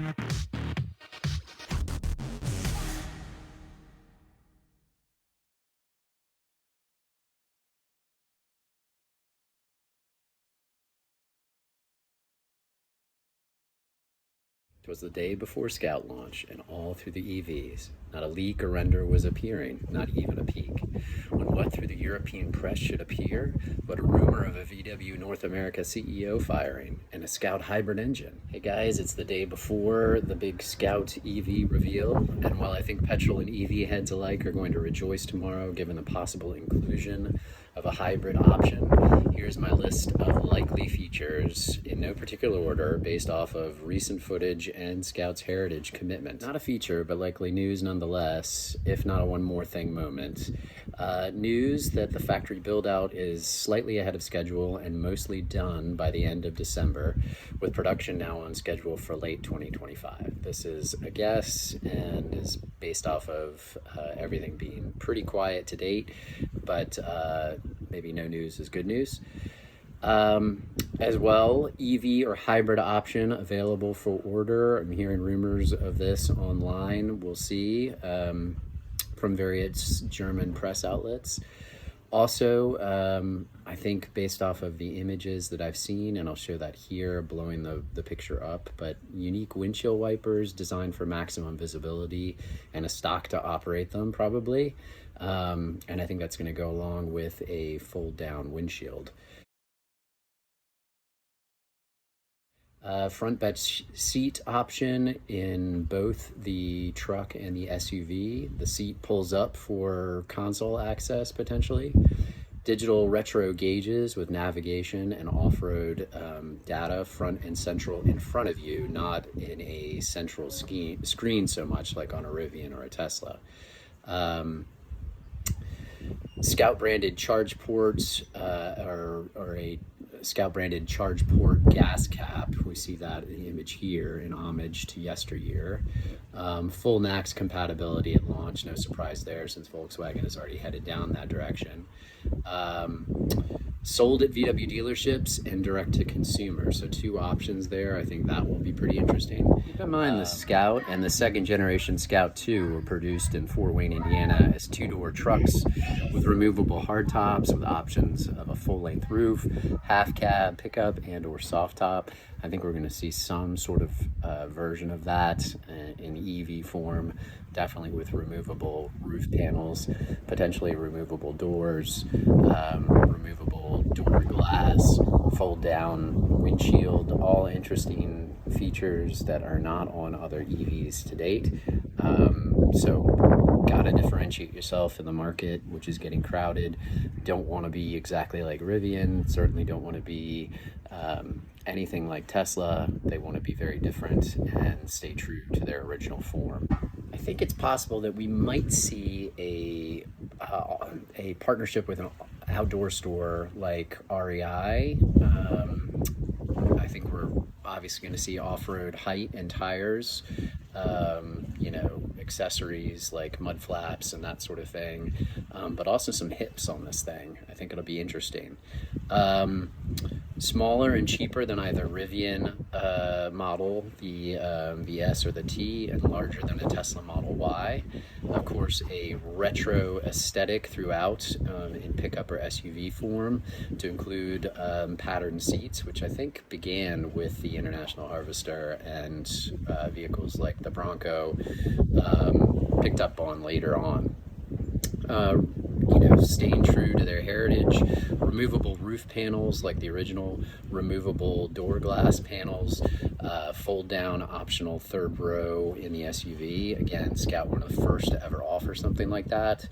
It was the day before Scout launch, and all through the EVs, not a leak or render was appearing, not even a peak. When what through the European press should appear, but a rumor of a VW North America CEO firing and a Scout hybrid engine. Hey guys, it's the day before the big Scout EV reveal, and while I think petrol and EV heads alike are going to rejoice tomorrow given the possible inclusion of a hybrid option, here's my list of likely features in no particular order based off of recent footage and Scout's heritage commitment. Not a feature, but likely news nonetheless, if not a one more thing moment. News that the factory build out is slightly ahead of schedule and mostly done by the end of December, with production now on schedule for late 2025. This is a guess and is based off of everything being pretty quiet to date, but maybe no news is good news. As well, EV or hybrid option available for order. I'm hearing rumors of this online. We'll see from various German press outlets. Also, I think based off of the images that I've seen, and I'll show that here, blowing the picture up, but unique windshield wipers designed for maximum visibility and a stock to operate them probably. And I think that's going to go along with a fold down windshield. Front bench seat option in both the truck and the SUV. The seat pulls up for console access potentially. Digital retro gauges with navigation and off-road data front and central in front of you, not in a central screen so much like on a Rivian or a Tesla. Scout branded charge ports or a Scout branded charge port gas cap. We see that in the image here in homage to yesteryear. Full NACS compatibility at launch, no surprise there since Volkswagen has already headed down that direction. Sold at VW dealerships and direct to consumer. So two options there. I think that will be pretty interesting. Keep in mind the Scout and the second generation Scout 2 were produced in Fort Wayne, Indiana as two-door trucks with removable hardtops with options of a full-length roof, half cab, pickup, and or soft top. I think we're going to see some sort of version of that in EV form, definitely with removable roof panels, potentially removable doors, removable door glass, fold down windshield, all interesting features that are not on other EVs to date. So gotta differentiate yourself in the market, which is getting crowded. Don't want to be exactly like Rivian, certainly don't want to be anything like Tesla. They want to be very different and stay true to their original form. I think it's possible that we might see a partnership with an outdoor store like REI. I think we're obviously going to see off-road height and tires, accessories like mud flaps and that sort of thing, but also some hips on this thing. I think it'll be interesting. Smaller and cheaper than either Rivian model, the S or the T, and larger than a Tesla Model Y. Of course, a retro aesthetic throughout in pickup or SUV form, to include patterned seats, which I think began with the International Harvester and vehicles like the Bronco, picked up on later on. Staying true to their heritage, removable roof panels like the original removable door glass panels, fold down optional third row in the SUV. Again, Scout one of the first to ever offer something like that.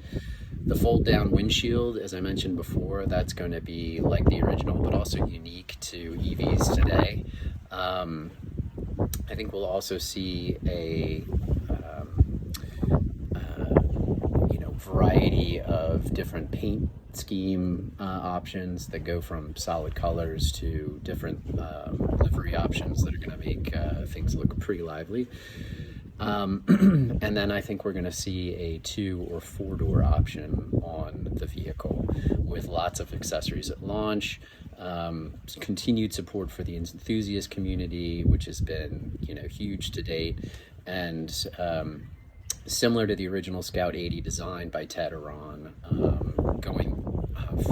The fold down windshield, as I mentioned before, that's going to be like the original, but also unique to EVs today. I think we'll also see a variety of different paint scheme options that go from solid colors to different livery options that are going to make things look pretty lively. And then I think we're going to see a 2 or 4 door option on the vehicle with lots of accessories at launch. continued support for the enthusiast community, which has been, huge to date, and similar to the original Scout 80 designed by Ted Aron, going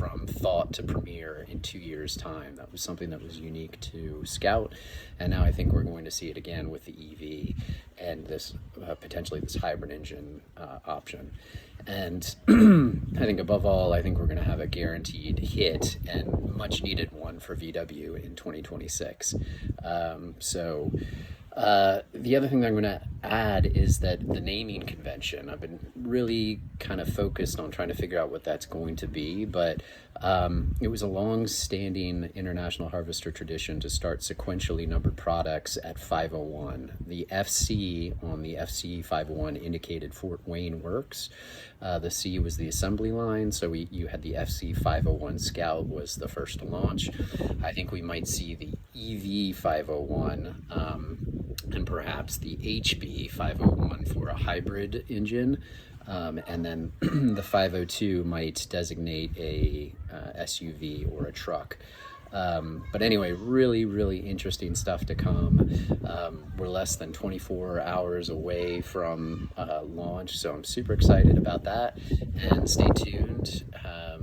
from thought to premiere in 2 years' time. That was something that was unique to Scout, and now I think we're going to see it again with the EV and this potentially this hybrid engine option. And I think above all, I think we're going to have a guaranteed hit and much needed one for VW in 2026. The other thing that I'm going to add is that the naming convention, I've been really kind of focused on trying to figure out what that's going to be, but it was a long-standing International Harvester tradition to start sequentially numbered products at 501. The FC on the FC 501 indicated Fort Wayne Works. The C was the assembly line, so you had the FC 501 Scout was the first to launch. I think we might see the EV 501 and perhaps the HB 501 for a hybrid engine. And then the 502 might designate a SUV or a truck. But anyway, really, really interesting stuff to come. We're less than 24 hours away from launch, so I'm super excited about that. And stay tuned.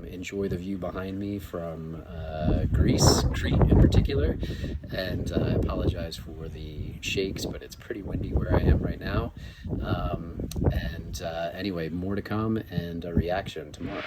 Enjoy the view behind me from Greece, Crete in particular. And I apologize for the shakes, but it's pretty windy where I am right now. Anyway, more to come and a reaction tomorrow.